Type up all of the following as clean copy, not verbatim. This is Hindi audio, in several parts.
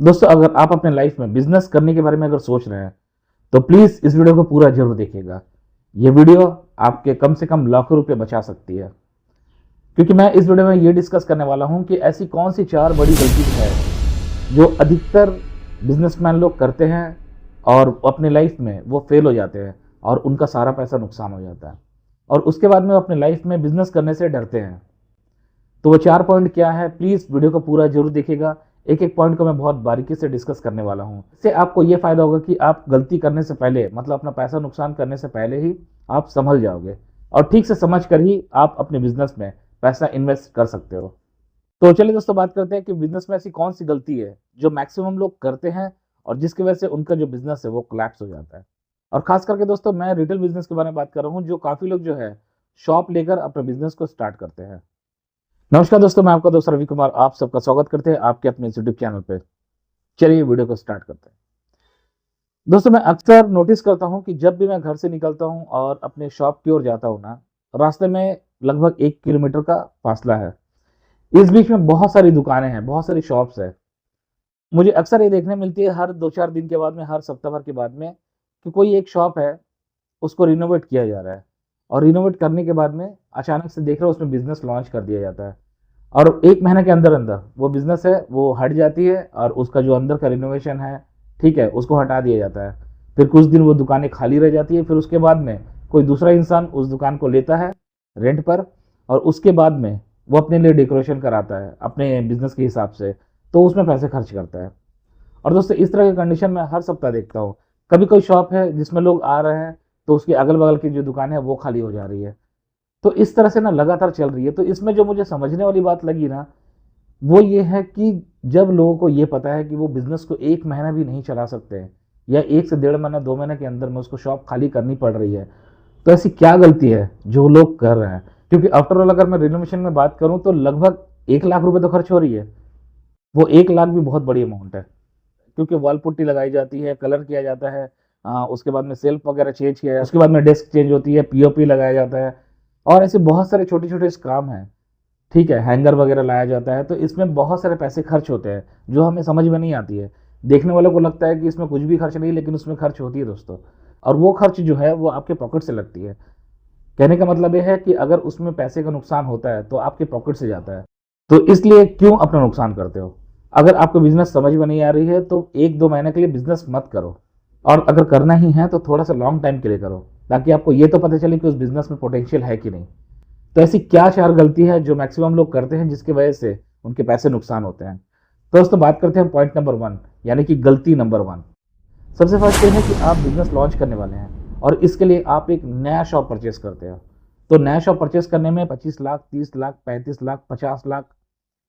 दोस्तों, अगर आप अपने लाइफ में बिजनेस करने के बारे में अगर सोच रहे हैं तो प्लीज इस वीडियो को पूरा जरूर देखिएगा। ये वीडियो आपके कम से कम लाखों रुपए बचा सकती है, क्योंकि मैं इस वीडियो में ये डिस्कस करने वाला हूं कि ऐसी कौन सी चार बड़ी गलती है जो अधिकतर बिजनेसमैन लोग करते हैं और अपने लाइफ में वो फेल हो जाते हैं और उनका सारा पैसा नुकसान हो जाता है और उसके बाद में वो अपने लाइफ में बिजनेस करने से डरते हैं। तो वो चार पॉइंट क्या है, प्लीज वीडियो को पूरा जरूर देखिएगा। एक एक पॉइंट को मैं बहुत बारीकी से डिस्कस करने वाला हूँ। इससे आपको ये फायदा होगा कि आप गलती करने से पहले, मतलब अपना पैसा नुकसान करने से पहले ही आप संभल जाओगे और ठीक से समझ कर ही आप अपने बिजनेस में पैसा इन्वेस्ट कर सकते हो। तो चलिए दोस्तों, बात करते हैं कि बिजनेस में ऐसी कौन सी गलती है जो मैक्सिमम लोग करते हैं और जिसकी वजह से उनका जो बिजनेस है वो कोलैप्स हो जाता है। और खास करके दोस्तों, मैं रिटेल बिजनेस के बारे में बात कर रहा हूँ, जो काफी लोग जो है शॉप लेकर अपने बिजनेस को स्टार्ट करते हैं। नमस्कार दोस्तों, मैं आपका दोस्त रवि कुमार आप सबका स्वागत करते हैं आपके अपने यूट्यूब चैनल पे। चलिए वीडियो को स्टार्ट करते हैं। दोस्तों, मैं अक्सर नोटिस करता हूं कि जब भी मैं घर से निकलता हूं और अपने शॉप की ओर जाता हूं ना, रास्ते में लगभग 1 किलोमीटर का फासला है। इस बीच में बहुत सारी दुकानें हैं, बहुत सारी शॉप्स है। मुझे अक्सर ये देखने मिलती है हर 2-4 दिन के बाद में, हर सप्ताह भर के बाद में, कि कोई एक शॉप है, उसको रिनोवेट किया जा रहा है और रिनोवेट करने के बाद में अचानक से देख रहे हो उसमें बिजनेस लॉन्च कर दिया जाता है और 1 महीने के अंदर अंदर वो बिज़नेस है वो हट जाती है और उसका जो अंदर का रिनोवेशन है, ठीक है, उसको हटा दिया जाता है। फिर कुछ दिन वो दुकानें खाली रह जाती है, फिर उसके बाद में कोई दूसरा इंसान उस दुकान को लेता है रेंट पर और उसके बाद में वो अपने लिए डेकोरेशन कराता है अपने बिज़नेस के हिसाब से, तो उसमें पैसे खर्च करता है। और दोस्तों, इस तरह की कंडीशन मैं हर सप्ताह देखता हूँ। कभी कोई शॉप है जिसमें लोग आ रहे हैं तो उसके अगल-बगल की जो दुकान है वो खाली हो जा रही है। तो इस तरह से ना लगातार चल रही है। तो इसमें जो मुझे समझने वाली बात लगी ना, वो ये है कि जब लोगों को ये पता है कि वो बिज़नेस को 1 महीना भी नहीं चला सकते हैं या 1 से डेढ़ महीना, 2 महीने के अंदर में उसको शॉप खाली करनी पड़ रही है, तो ऐसी क्या गलती है जो लोग कर रहे हैं? क्योंकि आफ्टर ऑल अगर मैं रिनोवेशन में बात करूँ तो लगभग 1 लाख रुपए तो खर्च हो रही है। वो 1 लाख भी बहुत बड़ी अमाउंट है, क्योंकि वॉल पुट्टी लगाई जाती है, कलर किया जाता है, उसके बाद में शेल्फ वगैरह चेंज किया है, उसके बाद में डेस्क चेंज होती है, पीओपी लगाया जाता है और ऐसे बहुत सारे छोटे-छोटे काम हैं। ठीक है, हैंगर वगैरह लाया जाता है, तो इसमें बहुत सारे पैसे खर्च होते हैं, जो हमें समझ में नहीं आती है। देखने वालों को लगता है कि इसमें कुछ भी खर्च नहीं, लेकिन उसमें खर्च होती है दोस्तों। और वो खर्च जो है, वो आपके पॉकेट से लगती है। कहने का मतलब ये है कि अगर उसमें पैसे का नुकसान होता है, तो आपके पॉकेट से जाता है। तो इसलिए क्यों अपना नुकसान करते हो? अगर आपको बिज़नेस समझ में नहीं आ रही है, तो 1-2 महीने के लिए बिज़नेस मत करो और अगर करना ही है, तो थोड़ा-सा लॉन्ग टाइम के लिए करो, ताकि आपको ये तो पता चले कि उस बिज़नेस में पोटेंशियल है कि नहीं। तो ऐसी क्या चार गलती है जो मैक्सिमम लोग करते हैं जिसकी वजह से उनके पैसे नुकसान होते हैं? तो दोस्तों, बात करते हैं पॉइंट नंबर 1, यानी कि गलती नंबर 1। सबसे फर्स्ट ये है कि आप बिजनेस लॉन्च करने वाले हैं और इसके लिए आप एक नया शॉप परचेस करते हो। तो नया शॉप परचेस करने में 25 लाख, 30 लाख, 35 लाख, 50 लाख,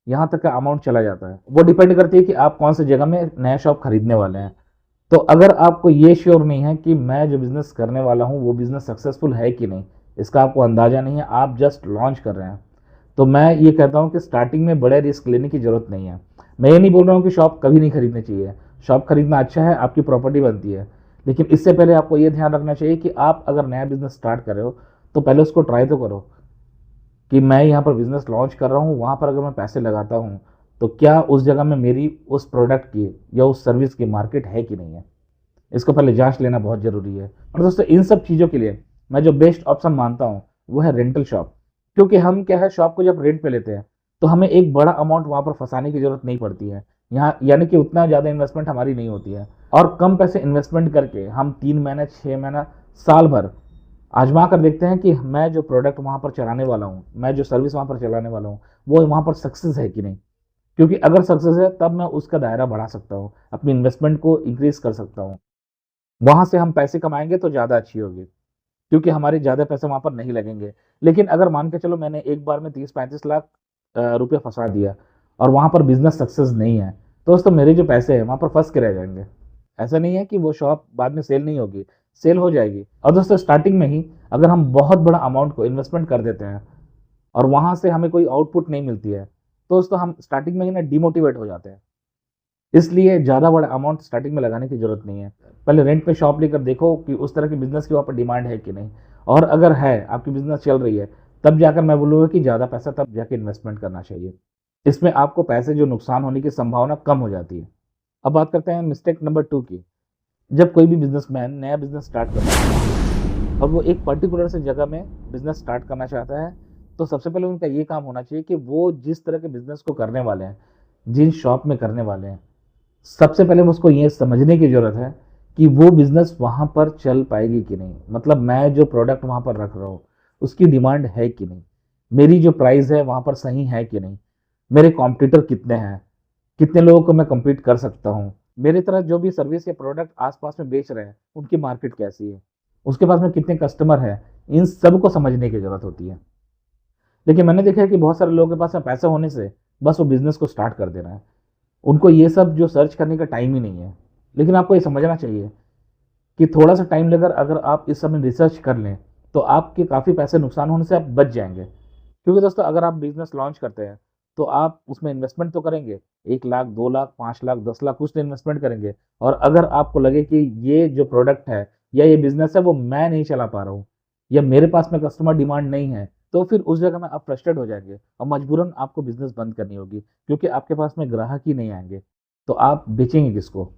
यहाँ तक का अमाउंट चला जाता है। वो डिपेंड करती है कि आप कौन सी जगह में नया शॉप खरीदने वाले हैं। तो अगर आपको ये श्योर नहीं है कि मैं जो बिज़नेस करने वाला हूँ वो बिज़नेस सक्सेसफुल है कि नहीं, इसका आपको अंदाज़ा नहीं है, आप जस्ट लॉन्च कर रहे हैं, तो मैं ये कहता हूँ कि स्टार्टिंग में बड़े रिस्क लेने की ज़रूरत नहीं है। मैं ये नहीं बोल रहा हूँ कि शॉप कभी नहीं खरीदनी चाहिए। शॉप खरीदना अच्छा है, आपकी प्रॉपर्टी बनती है। लेकिन इससे पहले आपको ये ध्यान रखना चाहिए कि आप अगर नया बिज़नेस स्टार्ट कर रहे हो, तो पहले उसको ट्राई तो करो कि मैं यहाँ पर बिज़नेस लॉन्च कर रहा हूँ, वहाँ पर अगर मैं पैसे लगाता हूँ, तो क्या उस जगह में मेरी उस प्रोडक्ट की या उस सर्विस की मार्केट है कि नहीं है। इसको पहले जांच लेना बहुत ज़रूरी है। और दोस्तों, इन सब चीज़ों के लिए मैं जो बेस्ट ऑप्शन मानता हूँ वो है रेंटल शॉप। क्योंकि हम क्या है, शॉप को जब रेंट पे लेते हैं तो हमें एक बड़ा अमाउंट वहाँ पर फंसाने की ज़रूरत नहीं पड़ती है। यहाँ यानी कि उतना ज़्यादा इन्वेस्टमेंट हमारी नहीं होती है और कम पैसे इन्वेस्टमेंट करके हम 3 महीने, 6 महीना, साल भर आजमा कर देखते हैं कि मैं जो प्रोडक्ट वहाँ पर चलाने वाला हूँ, मैं जो सर्विस वहाँ पर चलाने वाला हूँ, वो वहाँ पर सक्सेस है कि नहीं। क्योंकि अगर सक्सेस है तब मैं उसका दायरा बढ़ा सकता हूँ, अपनी इन्वेस्टमेंट को इंक्रीज कर सकता हूँ। वहाँ से हम पैसे कमाएँगे तो ज़्यादा अच्छी होगी, क्योंकि हमारे ज़्यादा पैसे वहाँ पर नहीं लगेंगे। लेकिन अगर मान के चलो मैंने एक बार में 30-35 लाख रुपए फँसा दिया और वहाँ पर बिज़नेस सक्सेस नहीं है, तो दोस्तों मेरे जो पैसे हैं वहाँ पर फँस के रह जाएँगे। ऐसा नहीं है कि वो शॉप बाद में सेल नहीं होगी, सेल हो जाएगी। और दोस्तों, स्टार्टिंग में ही अगर हम बहुत बड़ा अमाउंट को इन्वेस्टमेंट कर देते हैं और वहाँ से हमें कोई आउटपुट नहीं मिलती है, तो दोस्तों हम स्टार्टिंग में ही ना डिमोटिवेट हो जाते हैं। इसलिए ज़्यादा बड़ा अमाउंट स्टार्टिंग में लगाने की ज़रूरत नहीं है। पहले रेंट पे शॉप लेकर देखो कि उस तरह के बिज़नेस की वहाँ पर डिमांड है कि नहीं, और अगर है, आपकी बिज़नेस चल रही है, तब जाकर मैं बोलूँगा कि ज़्यादा पैसा तब जाके इन्वेस्टमेंट करना चाहिए। इसमें आपको पैसे जो नुकसान होने की संभावना कम हो जाती है। अब बात करते हैं मिस्टेक नंबर 2 की। जब कोई भी बिज़नेसमैन नया बिज़नेस स्टार्ट करता है और वो एक पर्टिकुलर से जगह में बिज़नेस स्टार्ट करना चाहता है, तो सबसे पहले उनका ये काम होना चाहिए कि वो जिस तरह के बिज़नेस को करने वाले हैं, जिन शॉप में करने वाले हैं, सबसे पहले उसको ये समझने की ज़रूरत है कि वो बिज़नेस वहाँ पर चल पाएगी कि नहीं। मतलब मैं जो प्रोडक्ट वहाँ पर रख रहा हूँ, उसकी डिमांड है कि नहीं? मेरी जो प्राइस है वहाँ पर सही है कि नहीं? मेरे कॉम्पिटिटर कितने हैं? कितने लोगों को मैं कम्पीट कर सकता हूँ? मेरी तरह जो भी सर्विस या प्रोडक्ट आस-पास में बेच रहे हैं, उनकी मार्केट कैसी है? उसके पास में कितने कस्टमर हैं? इन सब को समझने की ज़रूरत होती है। लेकिन मैंने देखा है कि बहुत सारे लोगों के पास में पैसा होने से बस वो बिज़नेस को स्टार्ट कर दे रहे हैं। उनको ये सब जो सर्च करने का टाइम ही नहीं है। लेकिन आपको ये समझना चाहिए कि थोड़ा-सा टाइम लेकर अगर आप इस समय रिसर्च कर लें, तो आपके काफ़ी पैसे नुकसान होने से आप बच जाएँगे। क्योंकि दोस्तों अगर आप बिज़नेस लॉन्च करते हैं, तो आप उसमें इन्वेस्टमेंट तो करेंगे, 1 लाख, 2 लाख, 5 लाख, 10 लाख कुछ तो इन्वेस्टमेंट करेंगे और अगर आपको लगे कि ये जो प्रोडक्ट है या ये बिज़नेस है वो मैं नहीं चला पा रहा हूँ या मेरे पास में कस्टमर डिमांड नहीं है, तो फिर उस जगह में आप फ्रस्ट्रेट हो जाएँगे और मजबूरन आपको बिज़नेस बंद करनी होगी क्योंकि आपके पास में ग्राहक ही नहीं आएँगे। तो आप बेचेंगे किसको?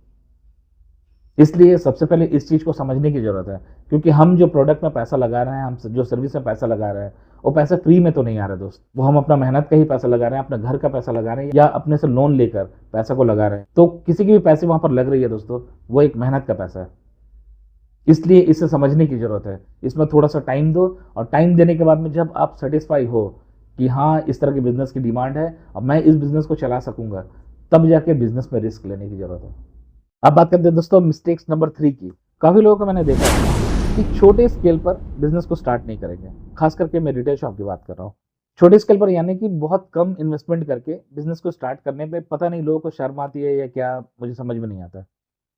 इसलिए सबसे पहले इस चीज़ को समझने की ज़रूरत है क्योंकि हम जो प्रोडक्ट में पैसा लगा रहे हैं, हम जो सर्विस में पैसा लगा रहे हैं, वो पैसा फ्री में तो नहीं आ रहा दोस्त। वो हम अपना मेहनत का ही पैसा लगा रहे हैं, अपने घर का पैसा लगा रहे हैं या अपने से लोन लेकर पैसा को लगा रहे हैं। तो किसी की भी पैसे वहाँ पर लग रही है दोस्तों, वो एक मेहनत का पैसा है। इसलिए इसे समझने की ज़रूरत है। इसमें थोड़ा-सा टाइम दो और टाइम देने के बाद में जब आप सैटिस्फाई हो कि हाँ, इस तरह के बिज़नेस की डिमांड है और मैं इस बिज़नेस को चला सकूँगा, तब जाके बिज़नेस में रिस्क लेने की ज़रूरत है। अब बात करते हैं दोस्तों मिस्टेक्स नंबर 3 की। काफ़ी लोगों को मैंने देखा है कि छोटे स्केल पर बिज़नेस को स्टार्ट नहीं करेंगे। ख़ास करके मैं रिटेल शॉप की बात कर रहा हूँ। छोटे स्केल पर यानी कि बहुत कम इन्वेस्टमेंट करके बिज़नेस को स्टार्ट करने में पता नहीं लोगों को शर्म आती है या क्या मुझे समझ में नहीं आता।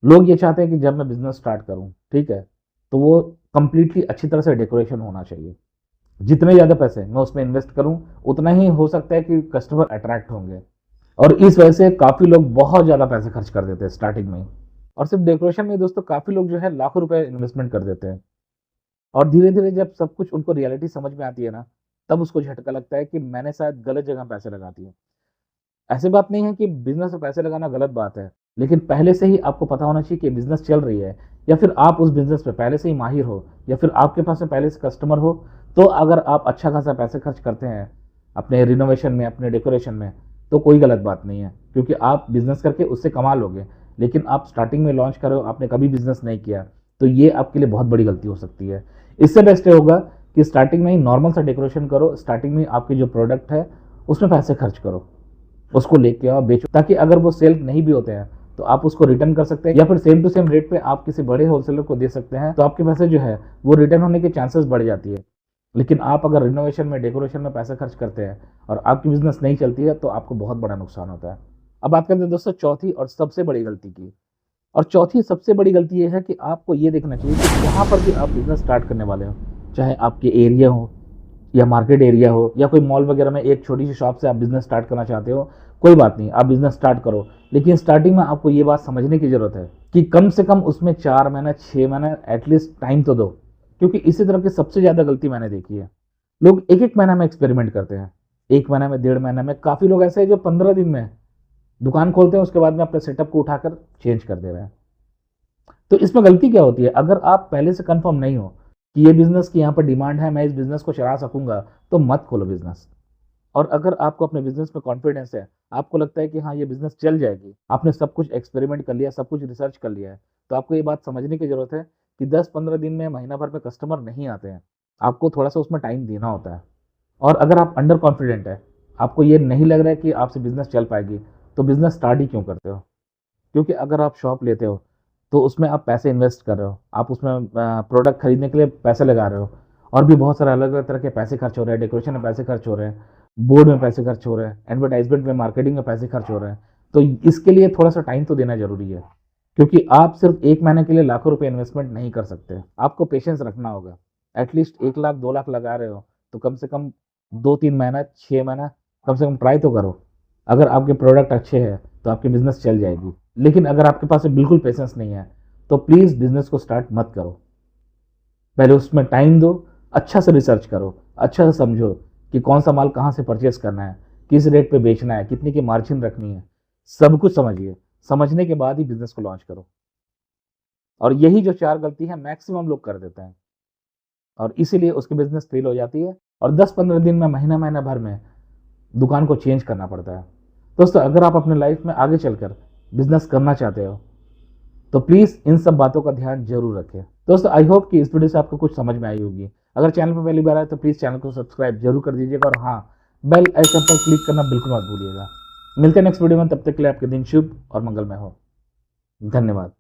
लोग ये चाहते हैं कि जब मैं बिज़नेस स्टार्ट करूँ, ठीक है? तो वो कंप्लीटली अच्छी तरह से डेकोरेशन होना चाहिए। जितने ज़्यादा पैसे मैं उसमें इन्वेस्ट करूँ, उतना ही हो सकता है कि कस्टमर अट्रैक्ट होंगे। और इस वजह से काफ़ी लोग बहुत ज़्यादा पैसे खर्च कर देते हैं स्टार्टिंग में ही। और सिर्फ डेकोरेशन में दोस्तों काफ़ी लोग जो है लाखों रुपए इन्वेस्टमेंट कर देते हैं और धीरे-धीरे जब सब कुछ उनको रियलिटी समझ में आती है ना, तब उसको झटका लगता है कि मैंने शायद गलत जगह पैसे लगा दिए। ऐसी बात नहीं है कि बिज़नेस में पैसे लगाना गलत बात है, लेकिन पहले से ही आपको पता होना चाहिए कि बिज़नेस चल रही है या फिर आप उस बिज़नेस में पहले से ही माहिर हो या फिर आपके पास में पहले से कस्टमर हो, तो अगर आप अच्छा खासा पैसे खर्च करते हैं, अपने रिनोवेशन में, अपने डेकोरेशन में, तो कोई गलत बात नहीं है क्योंकि आप बिज़नेस करके उससे कमा लोगे। लेकिन आप स्टार्टिंग में लॉन्च कर रहे हो, आपने कभी बिज़नेस नहीं किया, तो ये आपके लिए बहुत बड़ी गलती हो सकती है। इससे बेस्ट ये होगा कि स्टार्टिंग में ही नॉर्मल सा डेकोरेशन करो, स्टार्टिंग में आपकी जो प्रोडक्ट है, उसमें पैसे खर्च करो। उसको लेके आओ, बेचो ताकि अगर वो सेल नहीं भी होते हैं, तो आप उसको रिटर्न कर सकते हैं या फिर सेम टू सेम रेट पे आप किसी बड़े होलसेलर को दे सकते हैं, तो आपके पैसे जो है, वो रिटर्न होने के चांसेस बढ़ जाती है। लेकिन आप अगर रिनोवेशन में, डेकोरेशन में पैसा खर्च करते हैं और आपकी बिज़नेस नहीं चलती है, तो आपको बहुत बड़ा नुकसान होता है। अब बात करते हैं दोस्तों चौथी और सबसे बड़ी गलती की। और चौथी सबसे बड़ी गलती ये है कि आपको ये देखना चाहिए कि जहाँ पर भी आप बिज़नेस स्टार्ट करने वाले हो, चाहे आपके एरिया हो या मार्केट एरिया हो या कोई मॉल वगैरह में एक छोटी सी शॉप से आप बिज़नेस स्टार्ट करना चाहते हो, कोई बात नहीं, आप बिज़नेस स्टार्ट करो। लेकिन स्टार्टिंग में आपको ये बात समझने की ज़रूरत है कि कम से कम उसमें 4 महीने, 6 महीने एटलीस्ट टाइम तो दो। क्योंकि इसी तरह की सबसे ज़्यादा गलती मैंने देखी है। लोग 1-1 महीना में एक्सपेरिमेंट करते हैं। 1 महीने में, डेढ़ महीने में, काफ़ी लोग ऐसे हैं जो 15 दिन में दुकान खोलते हैं, उसके बाद में अपने सेटअप को उठाकर चेंज कर दे रहे हैं। तो इसमें गलती क्या होती है? अगर आप पहले से कन्फर्म नहीं हो कि ये बिज़नेस की यहाँ पर डिमांड है, मैं इस बिज़नेस को चला सकूँगा, तो मत खोलो बिज़नेस। और अगर आपको अपने बिज़नेस में कॉन्फिडेंस है, आपको लगता है कि हाँ, ये बिज़नेस चल जाएगी, आपने सब कुछ एक्सपेरिमेंट कर लिया, सब कुछ रिसर्च कर लिया है, तो आपको ये बात समझने की ज़रूरत है कि 10-15 दिन में, महीना भर में कस्टमर नहीं आते हैं। आपको थोड़ा-सा उसमें टाइम देना होता है। और अगर आप अंडर कॉन्फिडेंट है, आपको ये नहीं लग रहा है कि आपसे बिज़नेस चल पाएगी, तो बिज़नेस स्टार्ट ही क्यों करते हो? क्योंकि अगर आप शॉप लेते हो, तो उसमें आप पैसे इन्वेस्ट कर रहे हो, आप उसमें प्रोडक्ट खरीदने के लिए पैसे लगा रहे हो और भी बहुत सारे अलग-अलग तरह के पैसे खर्च हो रहे हैं, डेकोरेशन में पैसे खर्च हो रहे हैं, बोर्ड में पैसे खर्च हो रहे हैं, एडवर्टाइज़मेंट में, मार्केटिंग में पैसे खर्च हो रहे हैं। तो इसके लिए थोड़ा-सा टाइम तो देना ज़रूरी है, क्योंकि आप सिर्फ़ 1 महीने के लिए लाखों रुपए इन्वेस्टमेंट नहीं कर सकते। आपको पेशेंस रखना होगा। एटलीस्ट 1 लाख, 2 लाख लगा रहे हो, तो कम से कम 2-3 महीना, 6 महीना कम से कम ट्राई तो करो। अगर आपके प्रोडक्ट अच्छे हैं, तो आपकी बिज़नेस चल जाएगी। लेकिन अगर आपके पास में बिल्कुल पेशेंस नहीं है, तो प्लीज़ बिज़नेस को स्टार्ट मत करो। पहले उसमें टाइम दो, अच्छा से रिसर्च करो, अच्छा से समझो कि कौन-सा माल कहाँ से परचेज़ करना है, किस रेट पे बेचना है, कितने की मार्जिन रखनी है, सब कुछ समझिए। समझने के बाद ही बिजनेस को लॉन्च करो। और यही जो 4 गलती है मैक्सिमम लोग कर देते हैं और इसीलिए उसकी बिजनेस फेल हो जाती है और 10-15 दिन में, महीना भर में दुकान को चेंज करना पड़ता है। दोस्तों, अगर आप अपने लाइफ में आगे चलकर बिजनेस करना चाहते हो तो प्लीज़ इन सब बातों का ध्यान जरूर रखें। दोस्तों, आई होप कि इस वीडियो से आपको कुछ समझ में आई होगी। अगर चैनल पर पहली बार आए तो प्लीज़ चैनल को सब्सक्राइब जरूर कर दीजिएगा और हाँ, बेल आइकन पर क्लिक करना बिल्कुल मत भूलिएगा। मिलते हैं नेक्स्ट वीडियो में, तब तक के लिए आपके दिन शुभ और मंगलमय हो। धन्यवाद।